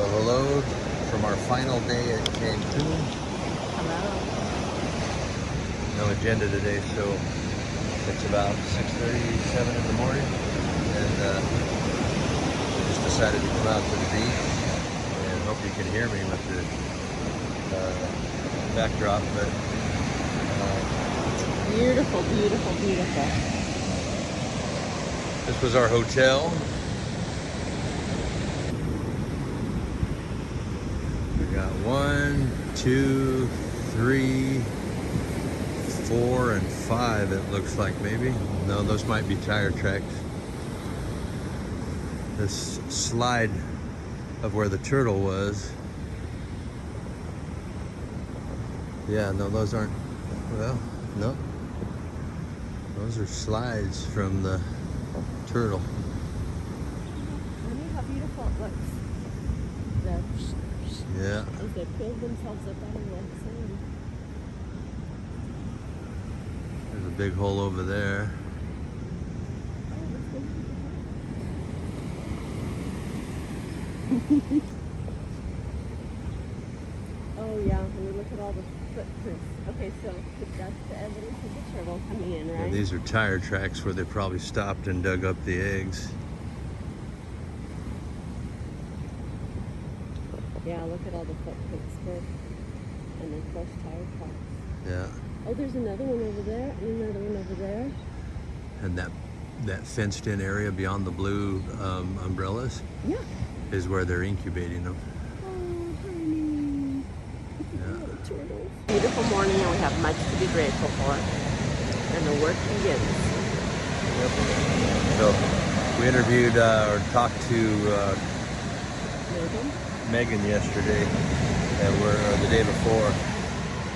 Well, hello from our final day at Cancun. Hello. No agenda today, so it's about 6:37 in the morning, and we just decided to come out to the beach. And hope you can hear me with the backdrop, but Beautiful, beautiful, beautiful. this was our hotel. We got 1, 2, 3, 4, and 5, it looks like, maybe. No, those might be tire tracks. This slide of where the turtle was. Yeah, no, those aren't, well, no. Those are slides from the turtle. Look how beautiful it looks. Yeah. As they build themselves up out of the sand. There's a big hole over there. Oh yeah, when we look at all the footprints. Okay, so that's the evidence of the turtle coming in, right? And these are tire tracks where they probably stopped and dug up the eggs. Yeah, look at all the footprints there. And then fresh tire tracks. Yeah. Oh, there's another one over there, and another one over there. And that fenced in area beyond the blue umbrellas Yeah. is where they're incubating them. Oh, honey. Yeah. Little turtles. Beautiful morning, and we have much to be grateful for. And the work begins. So we interviewed or talked to Megan? Megan yesterday, and or the day before.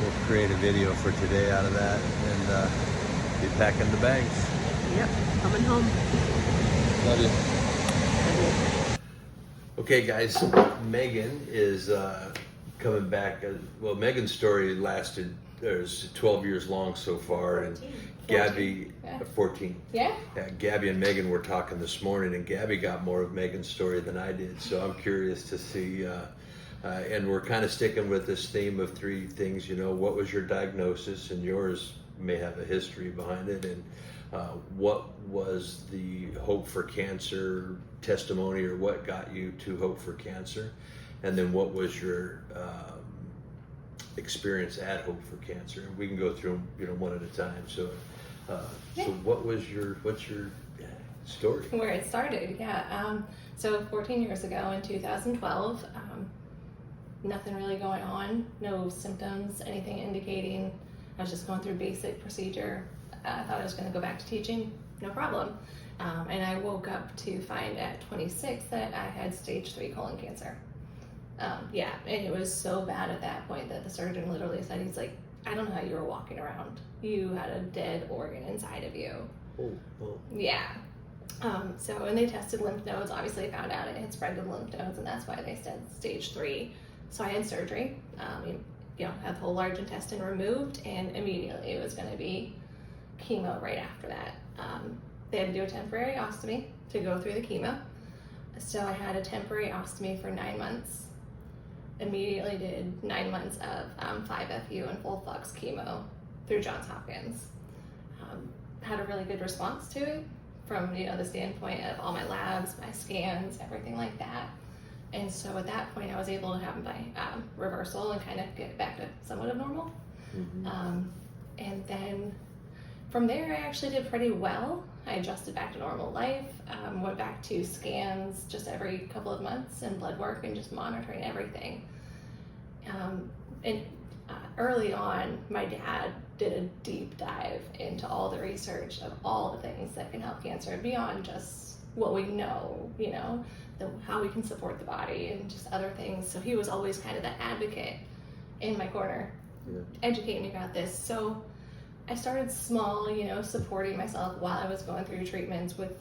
We'll create a video for today out of that, and be packing the bags. Yep, coming home. Love you. Okay, guys, Megan is coming back. Well, Megan's story lasted, there's 12 years long so far, and 14. Gabby, Yeah. 14. Yeah? Yeah, Gabby and Megan were talking this morning, and Gabby got more of Megan's story than I did, so I'm curious to see. And we're kind of sticking with this theme of three things. You know, what was your diagnosis, and yours may have a history behind it, and what was the Hope for Cancer testimony, or what got you to Hope for Cancer, and then what was your experience at Hope for Cancer. And we can go through them, you know, one at a time. So, so what's your story? Where it started, yeah. So 14 years ago in 2012, nothing really going on, no symptoms, anything indicating. I was just going through basic procedure. I thought I was going to go back to teaching, no problem. And I woke up to find at 26 that I had stage 3 colon cancer. Yeah, and it was so bad at that point that the surgeon literally said, he's like, I don't know how you were walking around. You had a dead organ inside of you. Oh. Yeah. So, and they tested lymph nodes. Obviously, they found out it had spread to the lymph nodes, and that's why they said stage 3. So I had surgery. You know, had the whole large intestine removed, and immediately it was going to be chemo right after that. They had to do a temporary ostomy to go through the chemo. So I had a temporary ostomy for 9 months. Immediately did 9 months of 5FU and full flux chemo through Johns Hopkins. Had a really good response to it from, you know, the standpoint of all my labs, my scans, everything like that. And so at that point, I was able to have my reversal and kind of get back to somewhat of normal. Mm-hmm. And then from there, I actually did pretty well. I adjusted back to normal life, went back to scans just every couple of months and blood work and just monitoring everything. Early on, my dad did a deep dive into all the research of all the things that can help cancer beyond just what we know, you know, how we can support the body and just other things. So he was always kind of the advocate in my corner, educating me about this. So I started small, you know, supporting myself while I was going through treatments with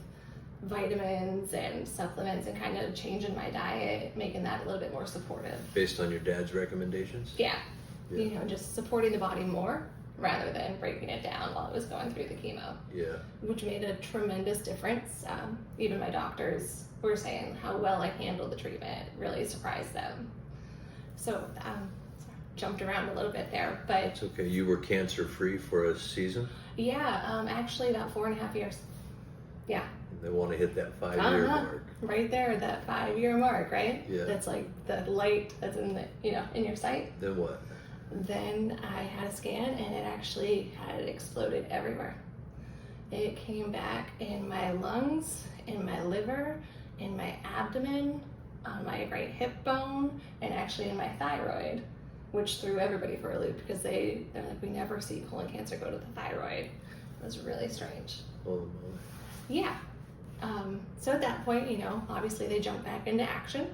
vitamins and supplements and kind of changing my diet, making that a little bit more supportive. Based on your dad's recommendations? Yeah. You know, just supporting the body more rather than breaking it down while it was going through the chemo. Yeah. Which made a tremendous difference. Even my doctors were saying how well I handled the treatment. It really surprised them. So jumped around a little bit there, but It's okay. You were cancer free for a season. yeah, actually about 4.5 years. Yeah. They want to hit that 5-year mark. Right there, that 5-year mark, right? Yeah. That's like the light that's in the in your sight. Then what? Then I had a scan and it actually had exploded everywhere. It came back in my lungs, in my liver, in my abdomen, on my right hip bone, and actually in my thyroid, which threw everybody for a loop because they're like, we never see colon cancer go to the thyroid. It was really strange. Holy moly. Yeah. So at that point, obviously they jump back into action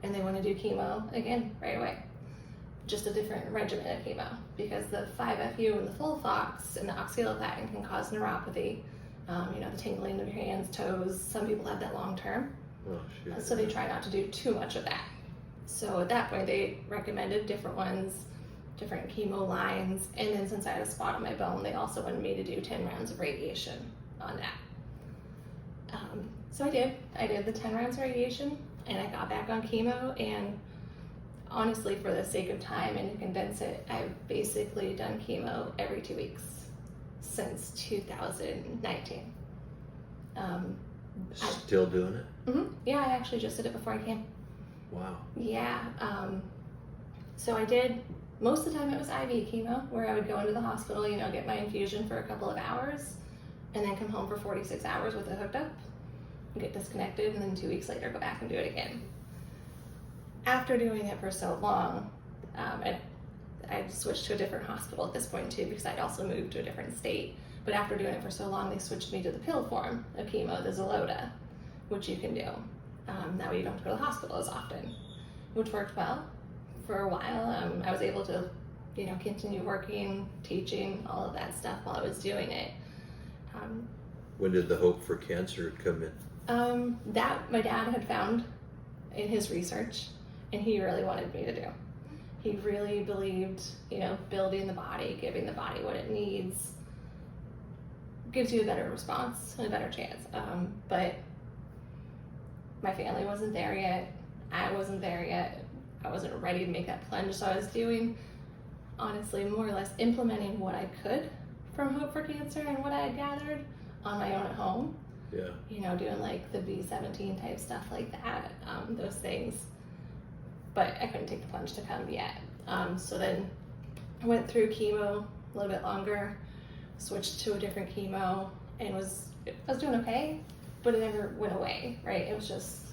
and they want to do chemo again right away. Just a different regimen of chemo because the 5-FU and the FOLFOX and the oxaliplatin can cause neuropathy. The tingling of your hands, toes. Some people have that long term. Oh, shit. So they try not to do too much of that. So at that point, they recommended different ones, different chemo lines. And then since I had a spot on my bone, they also wanted me to do 10 rounds of radiation on that. So I did. I did the 10 rounds of radiation and I got back on chemo. And honestly, for the sake of time and to condense it, I've basically done chemo every 2 weeks since 2019. Still doing it? Yeah, I actually just did it before I came. Wow. Yeah. So I did, most of the time it was IV chemo where I would go into the hospital, get my infusion for a couple of hours and then come home for 46 hours with it hooked up and get disconnected and then 2 weeks later go back and do it again. After doing it for so long, and I switched to a different hospital at this point too because I'd also moved to a different state. But after doing it for so long, they switched me to the pill form of chemo, the Xeloda, which you can do. That way you don't have to go to the hospital as often, which worked well for a while. I was able to, continue working, teaching, all of that stuff while I was doing it. When did the hope for cancer come in? That my dad had found in his research, and he really wanted me to do. He really believed, building the body, giving the body what it needs, gives you a better response and a better chance. But my family wasn't there yet. I wasn't there yet. I wasn't ready to make that plunge. So I was doing, honestly, more or less implementing what I could from Hope for Cancer and what I had gathered on my own at home. Yeah. Doing like the B17 type stuff like that, those things. But I couldn't take the plunge to come yet. So then I went through chemo a little bit longer, switched to a different chemo, and I was doing okay, but it never went away, right? It was just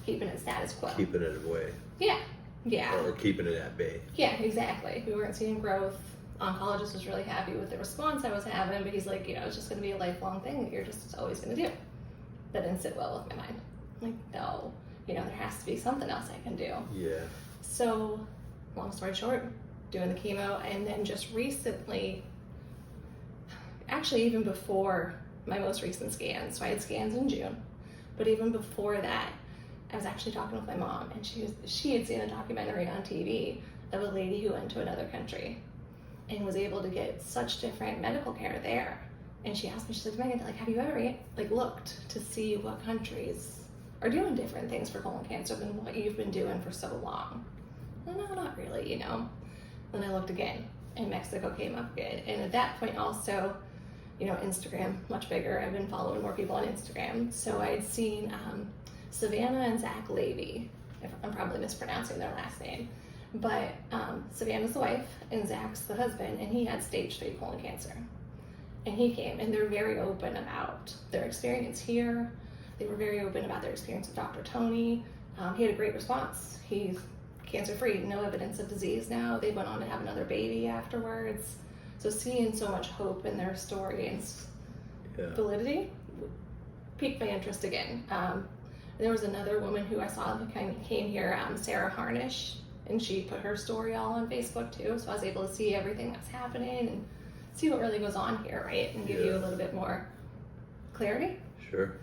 keeping it status quo. Keeping it away. Yeah. Or keeping it at bay. Yeah, exactly. We weren't seeing growth. Oncologist was really happy with the response I was having, but he's like, it's just going to be a lifelong thing that you're just always going to do. That didn't sit well with my mind. I'm like, no, there has to be something else I can do. Yeah. So, long story short, doing the chemo, and then just recently, actually even before my most recent scans, so I had scans in June, but even before that, I was actually talking with my mom, and she had seen a documentary on TV of a lady who went to another country and was able to get such different medical care there. And she asked me, she's like, Megan, have you ever looked to see what countries are doing different things for colon cancer than what you've been doing for so long? No, not really, Then I looked again, and Mexico came up again. And at that point also, Instagram, much bigger. I've been following more people on Instagram. So I'd seen Savannah and Zach Levy. I'm probably mispronouncing their last name. But Savannah's the wife, and Zach's the husband, and he had stage 3 colon cancer. And he came, and they're very open about their experience here. They were very open about their experience with Dr. Tony. He had a great response. He's cancer-free, no evidence of disease now. They went on to have another baby afterwards. So seeing so much hope in their story and validity piqued my interest again. There was another woman who I saw who came here, Sarah Harnish, and she put her story all on Facebook too. So I was able to see everything that's happening and see what really goes on here, right? And give you a little bit more clarity. Sure.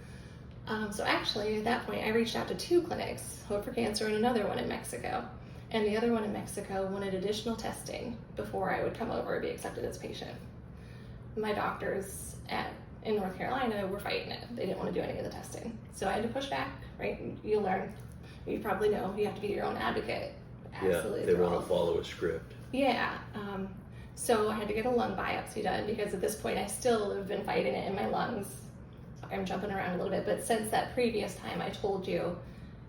So actually, at that point, I reached out to 2 clinics, Hope for Cancer and another one in Mexico. And the other one in Mexico wanted additional testing before I would come over and be accepted as a patient. My doctors at in North Carolina were fighting it. They didn't want to do any of the testing. So I had to push back, right? You learn, you probably know, you have to be your own advocate. Absolutely. Yeah, they want to follow a script. Yeah. So I had to get a lung biopsy done because at this point I still have been fighting it in my lungs. Sorry, I'm jumping around a little bit, but since that previous time I told you,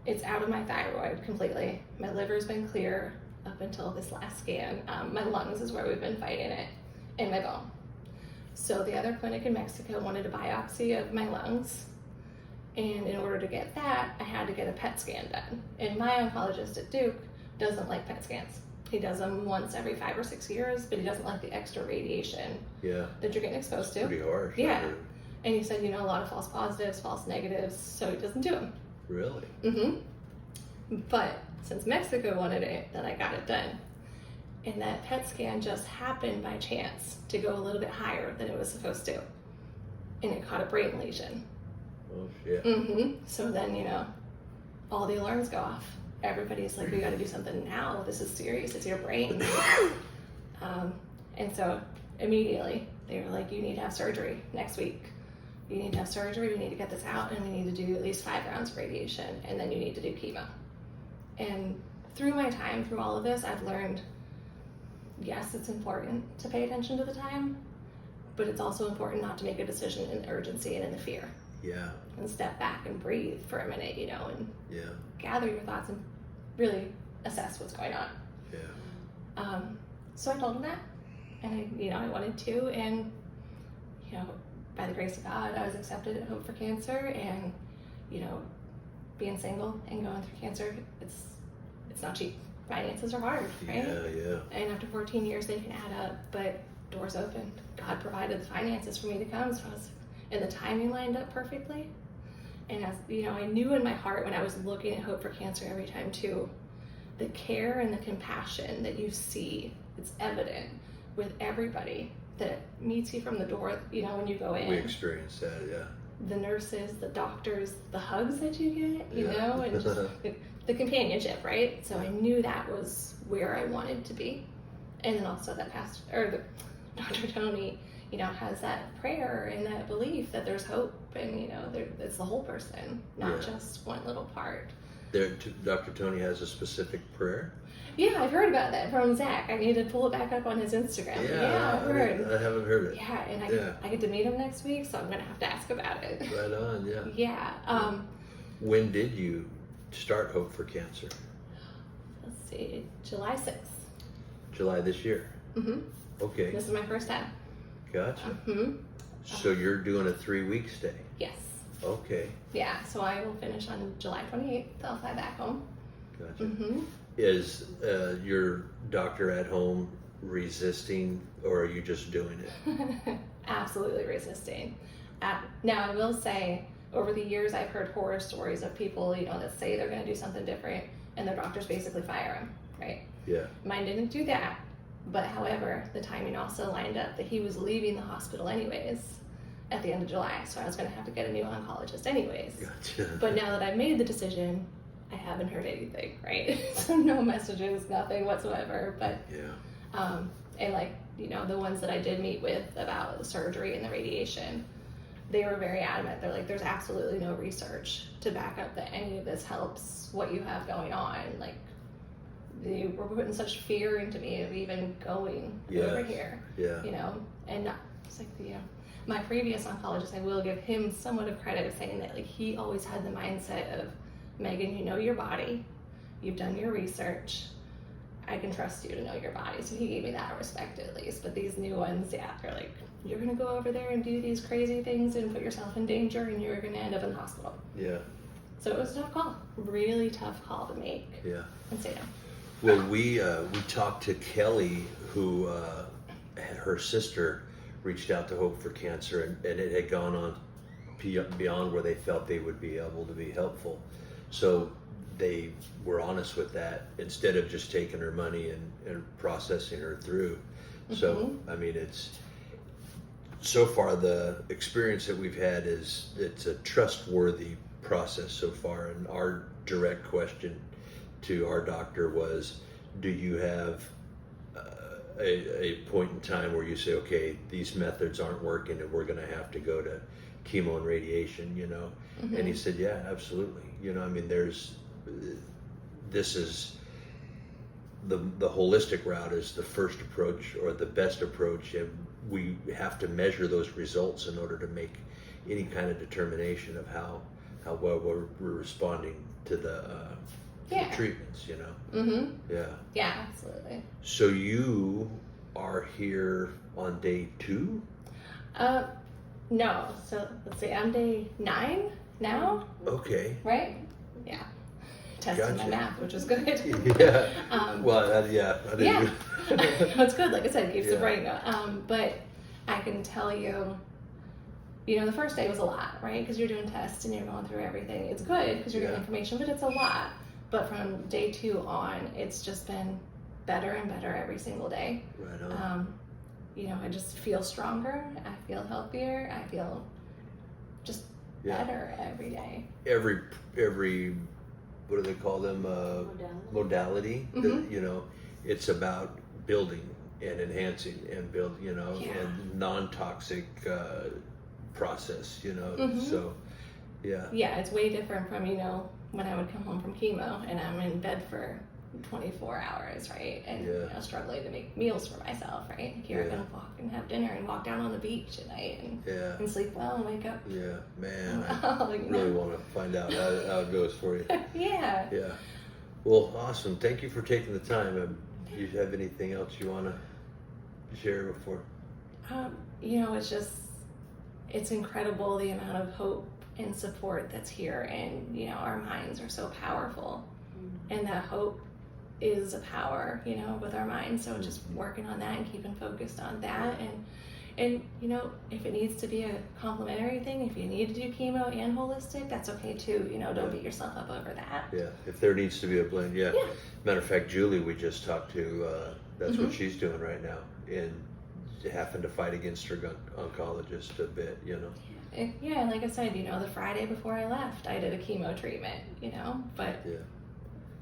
it's out of my thyroid completely. My liver's been clear up until this last scan. My lungs is where we've been fighting it, and my bone. So the other clinic in Mexico wanted a biopsy of my lungs, and in order to get that, I had to get a PET scan done. And my oncologist at Duke doesn't like PET scans. He does them once every 5 or 6 years, but he doesn't like the extra radiation Yeah, that you're getting exposed to. pretty harsh. Yeah. And he said, a lot of false positives, false negatives, so he doesn't do them. Really? But since Mexico wanted it, then I got it done. And that PET scan just happened by chance to go a little bit higher than it was supposed to. And it caught a brain lesion. Oh shit. So then, all the alarms go off. Everybody's like, we got to do something now. This is serious. It's your brain. And so immediately they were like, you need to have surgery next week. You need to have surgery. We need to get this out, and we need to do at least 5 rounds of radiation, and then you need to do chemo. And through my time, through all of this, I've learned, yes, it's important to pay attention to the time, but it's also important not to make a decision in the urgency and in the fear. Yeah. And step back and breathe for a minute, and Yeah. gather your thoughts and really assess what's going on. Yeah. So I told him that, and I wanted to, and by the grace of God, I was accepted at Hope for Cancer, and being single and going through cancer, it's not cheap. Finances are hard, right? Yeah. And after 14 years, they can add up, but doors opened. God provided the finances for me to come, and the timing lined up perfectly. And as I knew in my heart when I was looking at Hope for Cancer every time too, the care and the compassion that you see, it's evident with everybody that meets you from the door, when you go in. We experienced that, yeah. The nurses, the doctors, the hugs that you get, Yeah. and just the companionship, right? So I knew that was where I wanted to be. And then also that Dr. Tony, has that prayer and that belief that there's hope, and it's the whole person, not Yeah. just one little part. Dr. Tony has a specific prayer? Yeah, I've heard about that from Zach. I need to pull it back up on his Instagram. Yeah, I've heard. I haven't heard it. Yeah, and I get to meet him next week, so I'm gonna have to ask about it. Right on, yeah. Yeah. When did you start Hope for Cancer? Let's see, July 6th. July this year? Okay, This is my first time. gotcha. So you're doing a 3-week stay? Yes. Okay, Yeah, so I will finish on July 28th. I'll fly back home. gotcha. Is your doctor at home resisting, or are you just doing it? Absolutely resisting. Now, I will say, over the years, I've heard horror stories of people, that say they're going to do something different, and their doctors basically fire them, right? Yeah, Mine didn't do that, but however, the timing also lined up that he was leaving the hospital anyways at the end of July, so I was going to have to get a new oncologist anyways. gotcha. But now that I've made the decision, I haven't heard anything, right? So no messages, nothing whatsoever. But Yeah, and the ones that I did meet with about the surgery and the radiation, they were very adamant. They're like, there's absolutely no research to back up that any of this helps what you have going on. Like, they were putting such fear into me of even going over here. yeah. And it's like my previous oncologist, I will give him somewhat of credit of saying that he always had the mindset of, Megan, you know your body, you've done your research, I can trust you to know your body. So he gave me that respect at least. But these new ones, they're like, you're gonna go over there and do these crazy things and put yourself in danger, and you're gonna end up in the hospital. Yeah, So it was a tough call, really tough call to make. yeah. And say no. Well, we talked to Kelly, who her sister reached out to Hope for Cancer, and it had gone on beyond where they felt they would be able to be helpful. So they were honest with that instead of just taking her money and processing her through. So, I mean, it's so far the experience that we've had is it's a trustworthy process so far. And our direct question to our doctor was, do you have a point in time where you say, okay, these methods aren't working and we're going to have to go to chemo and radiation, you know? Mm-hmm. And he said, yeah, absolutely. You know, I mean, this is the holistic route is the first approach or the best approach, and we have to measure those results in order to make any kind of determination of how well we're responding to the treatments, you know? Mm-hmm. Yeah. Yeah, absolutely. So you are here on day 2? No. So let's see, I'm day 9 now, Okay. right? Yeah. Testing my Gotcha. math, which is good. Yeah. Well, yeah. I didn't yeah. even- That's good. Like I said, it keeps the Yeah. brain going. But I can tell you, you know, the first day was a lot, right? Because you're doing tests and you're going through everything. It's good because you're getting Yeah. information, but it's a lot. But from day 2 on, it's just been better and better every single day. Right on. You know, I just feel stronger. I feel healthier. I feel just Yeah. better every day. Every what do they call them? Modality. Mhm. You know, it's about building and enhancing and build. You know, Yeah. and non-toxic process. You know, Mhm. so yeah. Yeah, it's way different from, you know, when I would come home from chemo and I'm in bed for 24 hours, right? And Yeah. you know, struggling to make meals for myself, right? Here Yeah. I can walk and have dinner and walk down on the beach at night Yeah. and sleep well and wake up. Yeah. Man, I well, you really know. want to find out how it goes for you. Yeah. Yeah. Well, awesome. Thank you for taking the time. Do you have anything else you want to share before? You know, it's incredible the amount of hope and support that's here, and you know, our minds are so powerful, and that hope is a power, you know, with our minds. So just working on that and keeping focused on that, and you know, if it needs to be a complementary thing, if you need to do chemo and holistic, that's okay too. You know, don't beat yourself up over that. Yeah. If there needs to be a blend, yeah. Yeah. Matter of fact, Julie, we just talked to, that's what Mhm. she's doing right now, and happened to fight against her oncologist a bit, you know. Yeah, and like I said, you know, the Friday before I left, I did a chemo treatment, you know, but Yeah.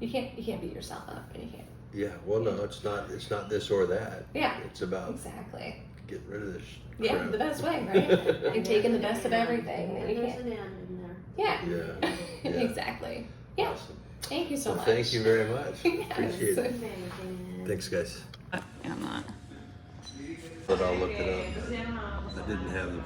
you can't beat yourself up, and you can't. Yeah. Well, no, it's not this or that. Yeah. It's about Exactly. getting rid of this. Yeah, crap. the best way, right? And taking the best of everything that you There's can. an end in there. Yeah. Yeah. Yeah. Exactly. Yeah. Awesome. Thank you so Well, much. thank you very much. Yes. Appreciate it. Amazing. Thanks, guys. I'm not. But I'll look it up. I didn't have the